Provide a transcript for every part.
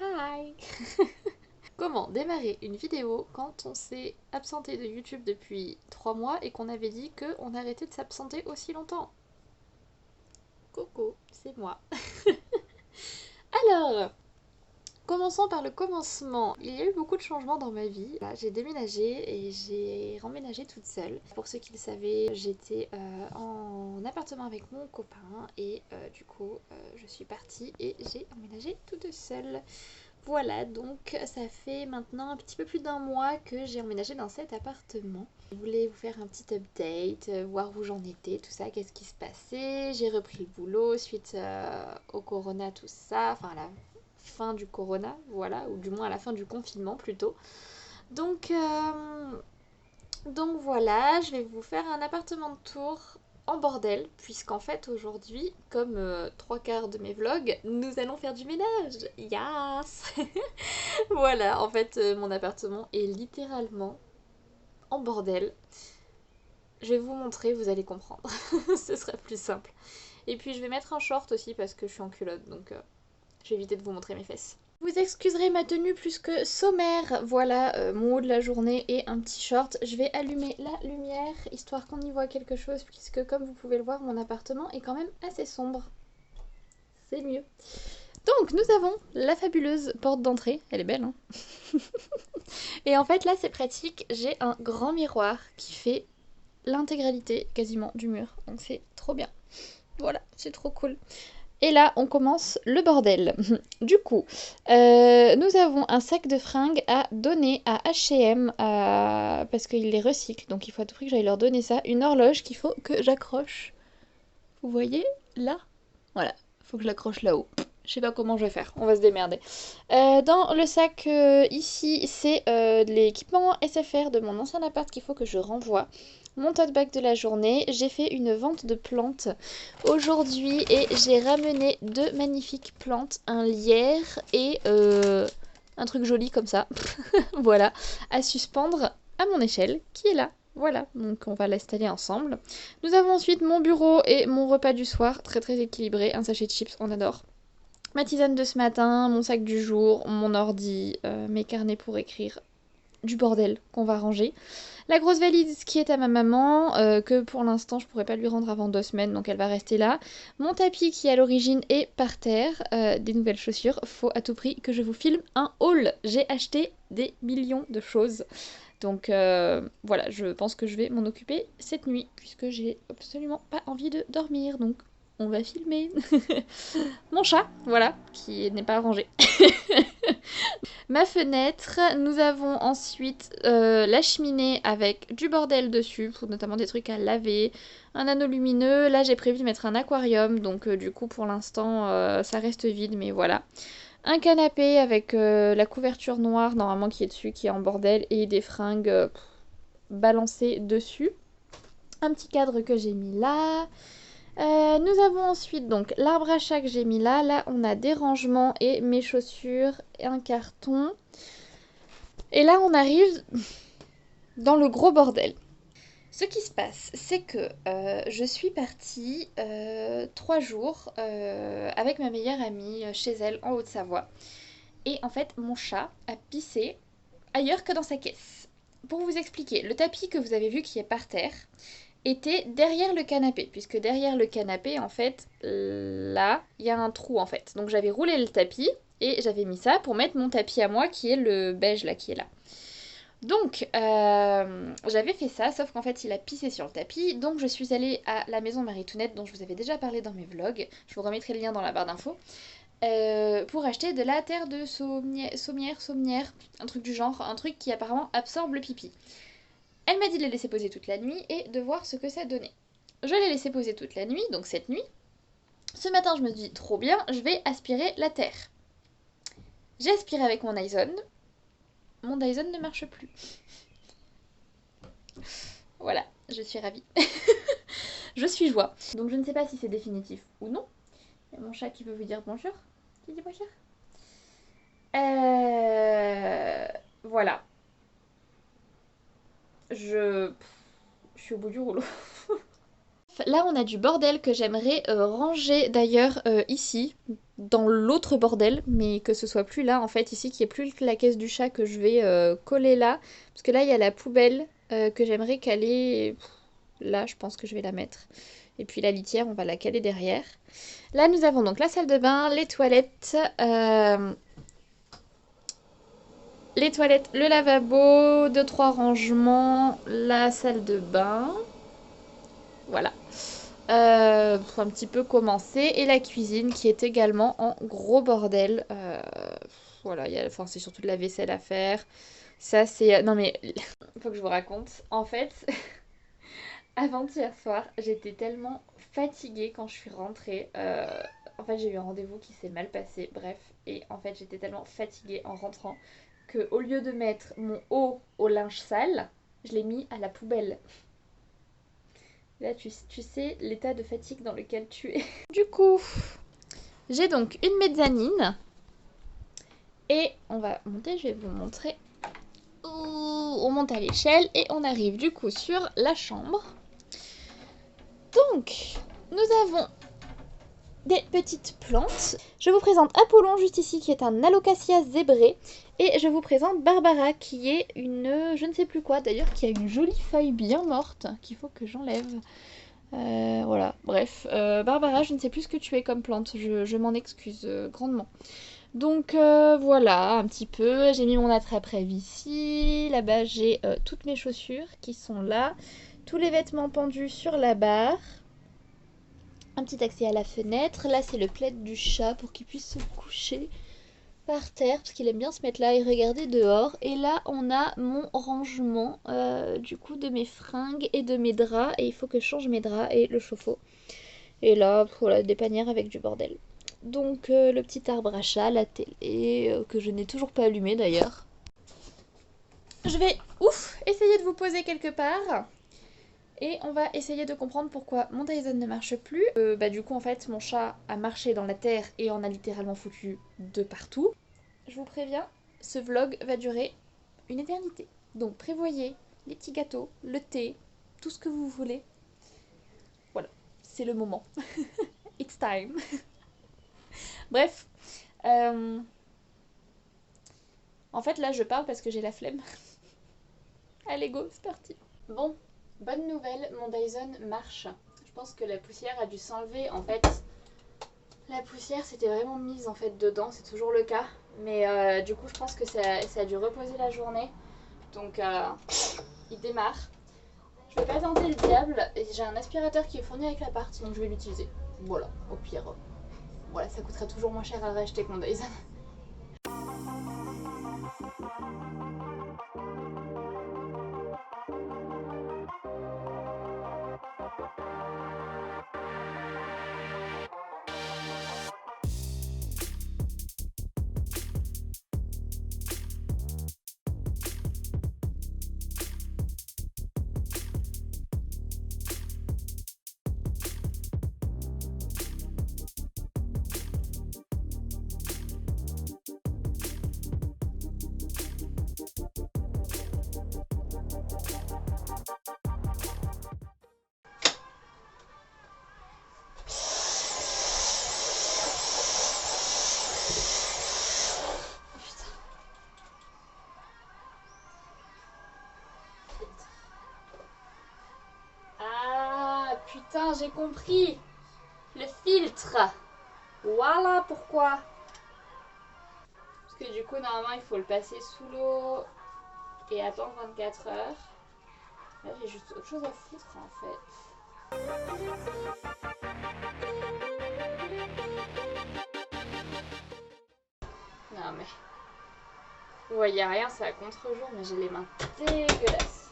Hi. Comment démarrer une vidéo quand on s'est absenté de YouTube depuis 3 mois et qu'on avait dit qu'on arrêtait de s'absenter aussi longtemps? Coucou, c'est moi. Alors, commençons par le commencement. Il y a eu beaucoup de changements dans ma vie. Voilà, j'ai déménagé et j'ai remménagé toute seule. Pour ceux qui le savaient, j'étais en appartement avec mon copain et je suis partie et j'ai emménagé toute seule. Voilà, donc ça fait maintenant un petit peu plus d'un mois que j'ai emménagé dans cet appartement. Je voulais vous faire un petit update, voir où j'en étais, tout ça, qu'est-ce qui se passait. J'ai repris le boulot suite au corona, tout ça, enfin à la fin du corona, voilà, ou du moins à la fin du confinement plutôt. Donc, euh, donc voilà, je vais vous faire un appartement de tour en bordel, puisqu'en fait aujourd'hui, comme trois quarts de mes vlogs, nous allons faire du ménage. Yes. Voilà, en fait, mon appartement est littéralement en bordel. Je vais vous montrer, vous allez comprendre. Ce sera plus simple. Et puis je vais mettre un short aussi parce que je suis en culotte, donc je vais éviter de vous montrer mes fesses. Vous excuserez ma tenue plus que sommaire. Voilà, mon haut de la journée et un petit short. Je vais allumer la lumière, histoire qu'on y voit quelque chose, puisque comme vous pouvez le voir, mon appartement est quand même assez sombre. C'est mieux. Donc, nous avons la fabuleuse porte d'entrée. Elle est belle, hein. Et en fait, là, c'est pratique. J'ai un grand miroir qui fait l'intégralité quasiment du mur. Donc, c'est trop bien. Voilà, c'est trop cool. Et là, on commence le bordel. Du coup, nous avons un sac de fringues à donner à H&M parce qu'ils les recyclent. Donc, il faut à tout prix que j'aille leur donner ça. Une horloge qu'il faut que j'accroche. Vous voyez là? Voilà, il faut que je l'accroche là-haut. Je sais pas comment je vais faire, on va se démerder. Dans le sac ici, c'est de l'équipement SFR de mon ancien appart qu'il faut que je renvoie. Mon tote bag de la journée. J'ai fait une vente de plantes aujourd'hui et j'ai ramené deux magnifiques plantes, un lierre et un truc joli comme ça. Voilà, à suspendre à mon échelle qui est là. Voilà, donc on va l'installer ensemble. Nous avons ensuite mon bureau et mon repas du soir, très très équilibré, un sachet de chips, on adore. Ma tisane de ce matin, mon sac du jour, mon ordi, mes carnets pour écrire, du bordel qu'on va ranger. La grosse valise qui est à ma maman, que pour l'instant je pourrais pas lui rendre avant 2 semaines, donc elle va rester là. Mon tapis qui à l'origine est par terre, des nouvelles chaussures. Faut à tout prix que je vous filme un haul. J'ai acheté des millions de choses. Donc voilà, je pense que je vais m'en occuper cette nuit, puisque j'ai absolument pas envie de dormir. Donc on va filmer. Mon chat, voilà, qui n'est pas rangé. Ma fenêtre, nous avons ensuite la cheminée avec du bordel dessus, notamment des trucs à laver, un anneau lumineux. Là j'ai prévu de mettre un aquarium, donc du coup pour l'instant ça reste vide, mais voilà. Un canapé avec la couverture noire normalement qui est dessus, qui est en bordel, et des fringues balancées dessus. Un petit cadre que j'ai mis là. Nous avons ensuite donc l'arbre à chat que j'ai mis là. Là, on a des rangements et mes chaussures et un carton. Et là, on arrive dans le gros bordel. Ce qui se passe, c'est que je suis partie 3 jours avec ma meilleure amie chez elle en Haute-Savoie. Et en fait, mon chat a pissé ailleurs que dans sa caisse. Pour vous expliquer, le tapis que vous avez vu qui est par terre était derrière le canapé, puisque derrière le canapé, en fait, là, il y a un trou, en fait. Donc j'avais roulé le tapis, et j'avais mis ça pour mettre mon tapis à moi, qui est le beige, là, qui est là. Donc, j'avais fait ça, sauf qu'en fait, il a pissé sur le tapis, donc je suis allée à la maison Marie-Tounette, dont je vous avais déjà parlé dans mes vlogs, je vous remettrai le lien dans la barre d'infos, pour acheter de la terre de sommière, un truc du genre, un truc qui apparemment absorbe le pipi. Elle m'a dit de les laisser poser toute la nuit et de voir ce que ça donnait. Je l'ai laissé poser toute la nuit, donc cette nuit. Ce matin, je me dis trop bien, je vais aspirer la terre. J'ai aspiré avec mon Dyson. Mon Dyson ne marche plus. Voilà, je suis ravie. Je suis joie. Donc je ne sais pas si c'est définitif ou non. Il y a mon chat qui veut vous dire bonjour. Tu dis bonjour. Voilà. Je suis au bout du rouleau. Là on a du bordel que j'aimerais ranger d'ailleurs ici, dans l'autre bordel, mais que ce soit plus là en fait, ici qu'il n'y ait plus la caisse du chat que je vais coller là. Parce que là il y a la poubelle que j'aimerais caler, là je pense que je vais la mettre. Et puis la litière on va la caler derrière. Là nous avons donc la salle de bain, les toilettes, le lavabo, 2-3 rangements, la salle de bain. Voilà. Pour un petit peu commencer. Et la cuisine qui est également en gros bordel. Voilà, enfin, c'est surtout de la vaisselle à faire. Ça, c'est... Non mais, faut que je vous raconte. En fait, avant-hier soir, j'étais tellement fatiguée quand je suis rentrée. En fait, j'ai eu un rendez-vous qui s'est mal passé. Bref. Et en fait, j'étais tellement fatiguée en rentrant que au lieu de mettre mon haut au linge sale, je l'ai mis à la poubelle. Là, tu sais l'état de fatigue dans lequel tu es. Du coup, j'ai donc une mezzanine. Et on va monter, je vais vous montrer. On monte à l'échelle et on arrive du coup sur la chambre. Donc, nous avons des petites plantes. Je vous présente Apollon juste ici qui est un Alocasia zébré. Et je vous présente Barbara qui est une je ne sais plus quoi d'ailleurs, qui a une jolie feuille bien morte qu'il faut que j'enlève. Voilà, bref. Barbara, je ne sais plus ce que tu es comme plante, je m'en excuse grandement. Donc voilà, un petit peu. J'ai mis mon attrape-rêve ici. Là-bas, j'ai toutes mes chaussures qui sont là. Tous les vêtements pendus sur la barre. Un petit accès à la fenêtre. Là, c'est le plaid du chat pour qu'il puisse se coucher par terre parce qu'il aime bien se mettre là et regarder dehors. Et là on a mon rangement du coup de mes fringues et de mes draps et il faut que je change mes draps et le chauffe-eau. Et là voilà, des panières avec du bordel. Donc le petit arbre à chat, la télé que je n'ai toujours pas allumé d'ailleurs. Je vais essayer de vous poser quelque part. Et on va essayer de comprendre pourquoi mon Dyson ne marche plus. Du coup en fait mon chat a marché dans la terre et en a littéralement foutu de partout. Je vous préviens, ce vlog va durer une éternité. Donc prévoyez les petits gâteaux, le thé, tout ce que vous voulez. Voilà, c'est le moment. It's time. Bref. En fait là je parle parce que j'ai la flemme. Allez go, c'est parti. Bon, bonne nouvelle, mon Dyson marche. Je pense que la poussière a dû s'enlever. En fait, la poussière s'était vraiment mise en fait dedans, c'est toujours le cas. Mais du coup je pense que ça a dû reposer la journée. Donc il démarre. Je vais pas tenter le diable. J'ai un aspirateur qui est fourni avec l'appart, donc je vais l'utiliser. Voilà, au pire. Voilà, ça coûterait toujours moins cher à racheter que mon Dyson. Ah putain, j'ai compris. Le filtre. Voilà pourquoi. Parce que du coup, normalement, il faut le passer sous l'eau et attendre 24 heures. Là, j'ai juste autre chose à foutre en fait. Non mais... Vous voyez rien, c'est à contre-jour, mais j'ai les mains dégueulasses.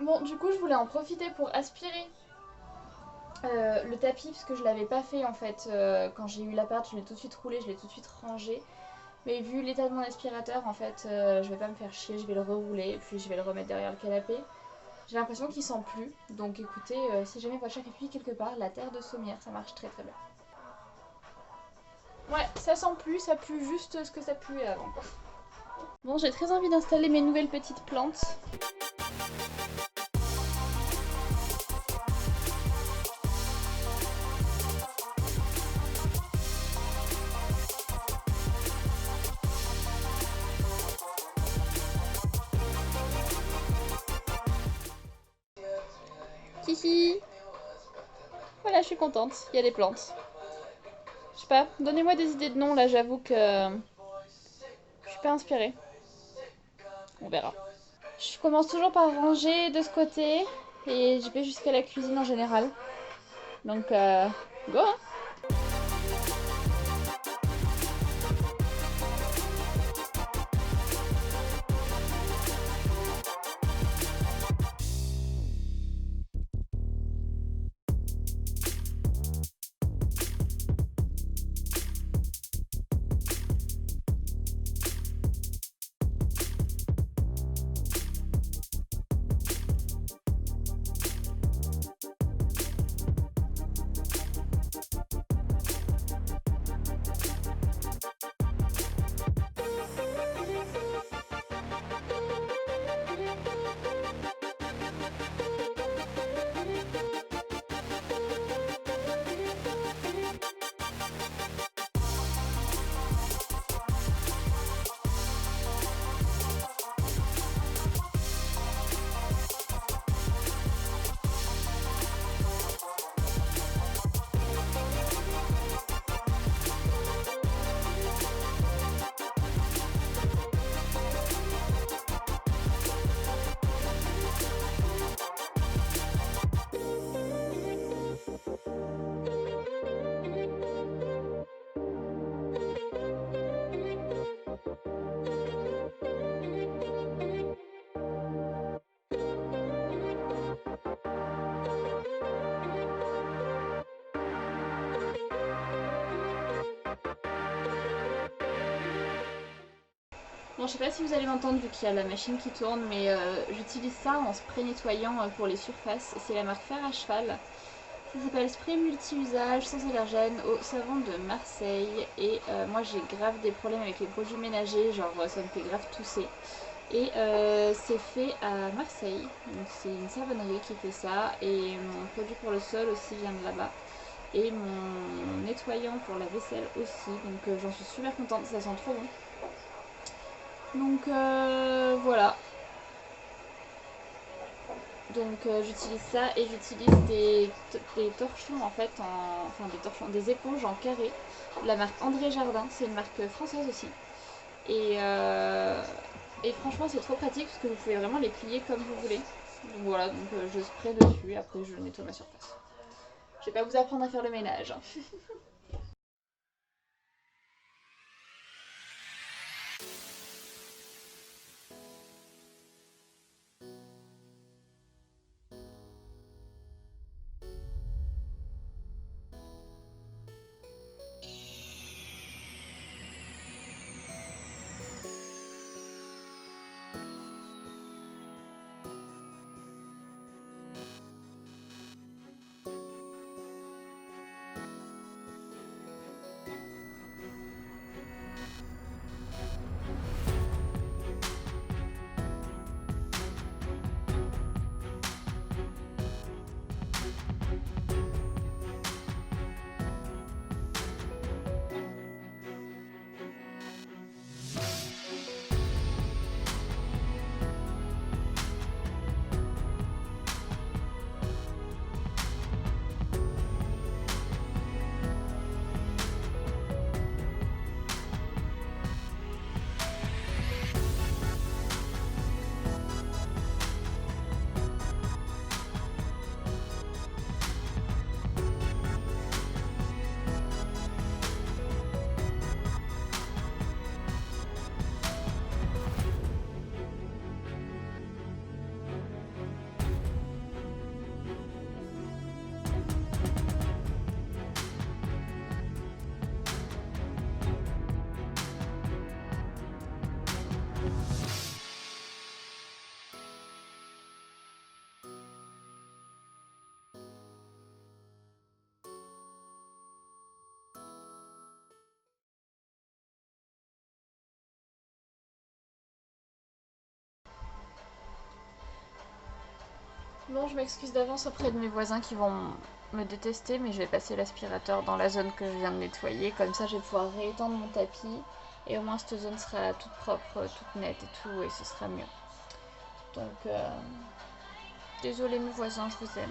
Bon, du coup, je voulais en profiter pour aspirer le tapis, parce que je l'avais pas fait en fait. Quand j'ai eu l'appart, je l'ai tout de suite roulé, je l'ai tout de suite rangé. Mais vu l'état de mon aspirateur, en fait, je vais pas me faire chier, je vais le rerouler, et puis je vais le remettre derrière le canapé. J'ai l'impression qu'il sent plus, donc écoutez, si jamais votre chat fait pipi quelque part, la terre de Sommière, ça marche très très bien. Ouais, ça sent plus, ça pue juste ce que ça puait avant. Bon, j'ai très envie d'installer mes nouvelles petites plantes. Hihi. Voilà, je suis contente, il y a des plantes. Je sais pas, donnez-moi des idées de noms là, j'avoue que je suis pas inspirée. On verra. Je commence toujours par ranger de ce côté et je vais jusqu'à la cuisine en général. Donc, go hein. Bon, je sais pas si vous allez m'entendre vu qu'il y a la machine qui tourne, mais j'utilise ça en spray nettoyant pour les surfaces. C'est la marque Fer à Cheval. Ça s'appelle spray multi-usage sans allergène au savon de Marseille. Et moi j'ai grave des problèmes avec les produits ménagers, genre ça me fait grave tousser. Et c'est fait à Marseille, donc c'est une savonnerie qui fait ça. Et mon produit pour le sol aussi vient de là-bas. Et mon nettoyant pour la vaisselle aussi, donc j'en suis super contente, ça sent trop bon. Donc voilà. Donc j'utilise ça et j'utilise des torchons en fait, enfin des torchons, des éponges en carré de la marque André Jardin, c'est une marque française aussi. Et, euh, et franchement c'est trop pratique parce que vous pouvez vraiment les plier comme vous voulez. Donc voilà, donc je spray dessus et après je nettoie ma surface. Je vais pas vous apprendre à faire le ménage. Bon, je m'excuse d'avance auprès de mes voisins qui vont me détester, mais je vais passer l'aspirateur dans la zone que je viens de nettoyer. Comme ça, je vais pouvoir réétendre mon tapis. Et au moins, cette zone sera toute propre, toute nette et tout, et ce sera mieux. Donc, désolé mes voisins, je vous aime.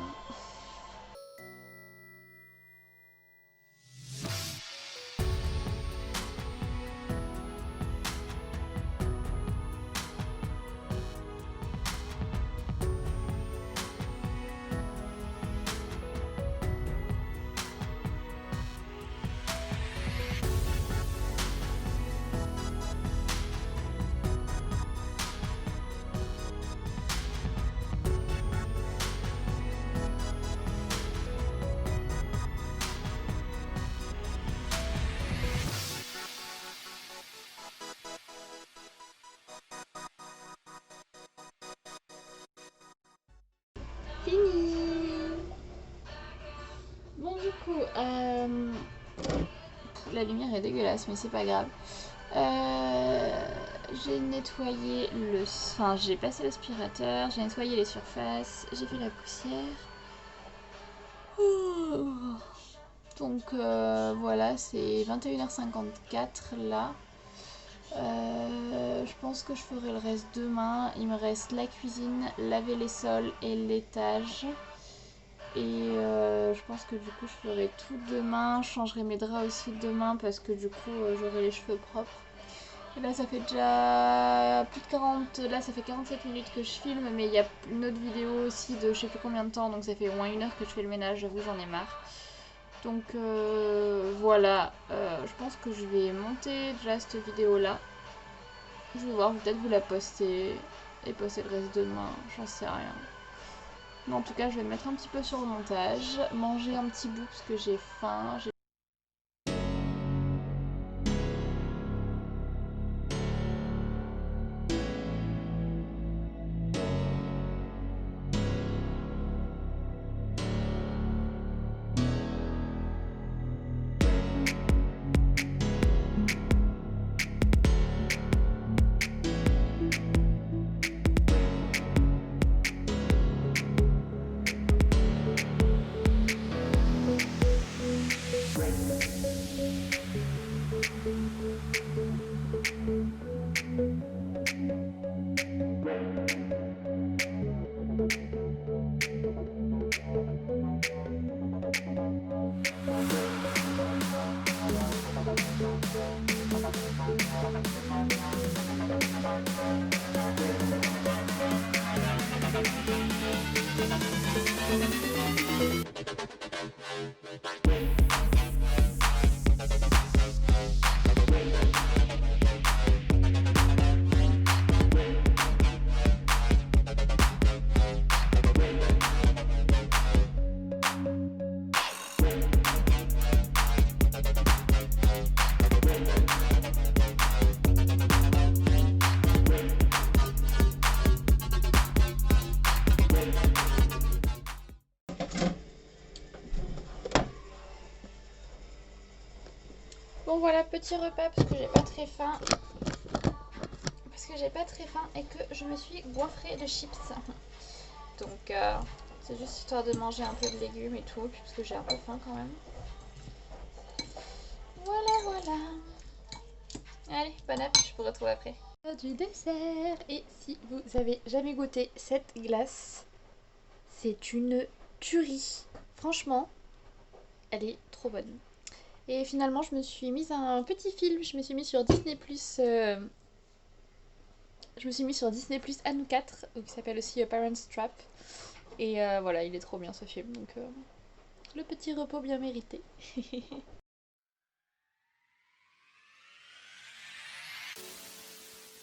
Fini. Bon du coup, la lumière est dégueulasse mais c'est pas grave. J'ai nettoyé le... Enfin j'ai passé l'aspirateur, j'ai nettoyé les surfaces, j'ai fait la poussière. Donc voilà, c'est 21h54 là. Je pense que je ferai le reste demain. Il me reste la cuisine, laver les sols et l'étage. Et je pense que du coup je ferai tout demain. Je changerai mes draps aussi demain parce que du coup j'aurai les cheveux propres. Et là ça fait déjà plus de 40... Là ça fait 47 minutes que je filme, mais il y a une autre vidéo aussi de je sais plus combien de temps. Donc ça fait au moins 1 heure que je fais le ménage, j'avoue j'en ai marre. Donc voilà, je pense que je vais monter déjà cette vidéo là. Je vais voir, je vais peut-être vous la poster et poster le reste demain, j'en sais rien. Mais en tout cas, je vais me mettre un petit peu sur le montage, manger un petit bout parce que j'ai faim. Bon voilà, petit repas parce que j'ai pas très faim. Et que je me suis goinfrée de chips. Donc c'est juste histoire de manger un peu de légumes et tout, puis parce que j'ai un peu faim quand même. Voilà. Allez, bon app, je vous retrouve après. Du dessert. Et si vous avez jamais goûté cette glace, c'est une tuerie. Franchement, elle est trop bonne. Et finalement, je me suis mise à un petit film. Je me suis mise sur Disney+. Je me suis mise sur Disney+, à nous 4, qui s'appelle aussi A Parent's Trap. Et voilà, il est trop bien ce film. Donc, le petit repos bien mérité.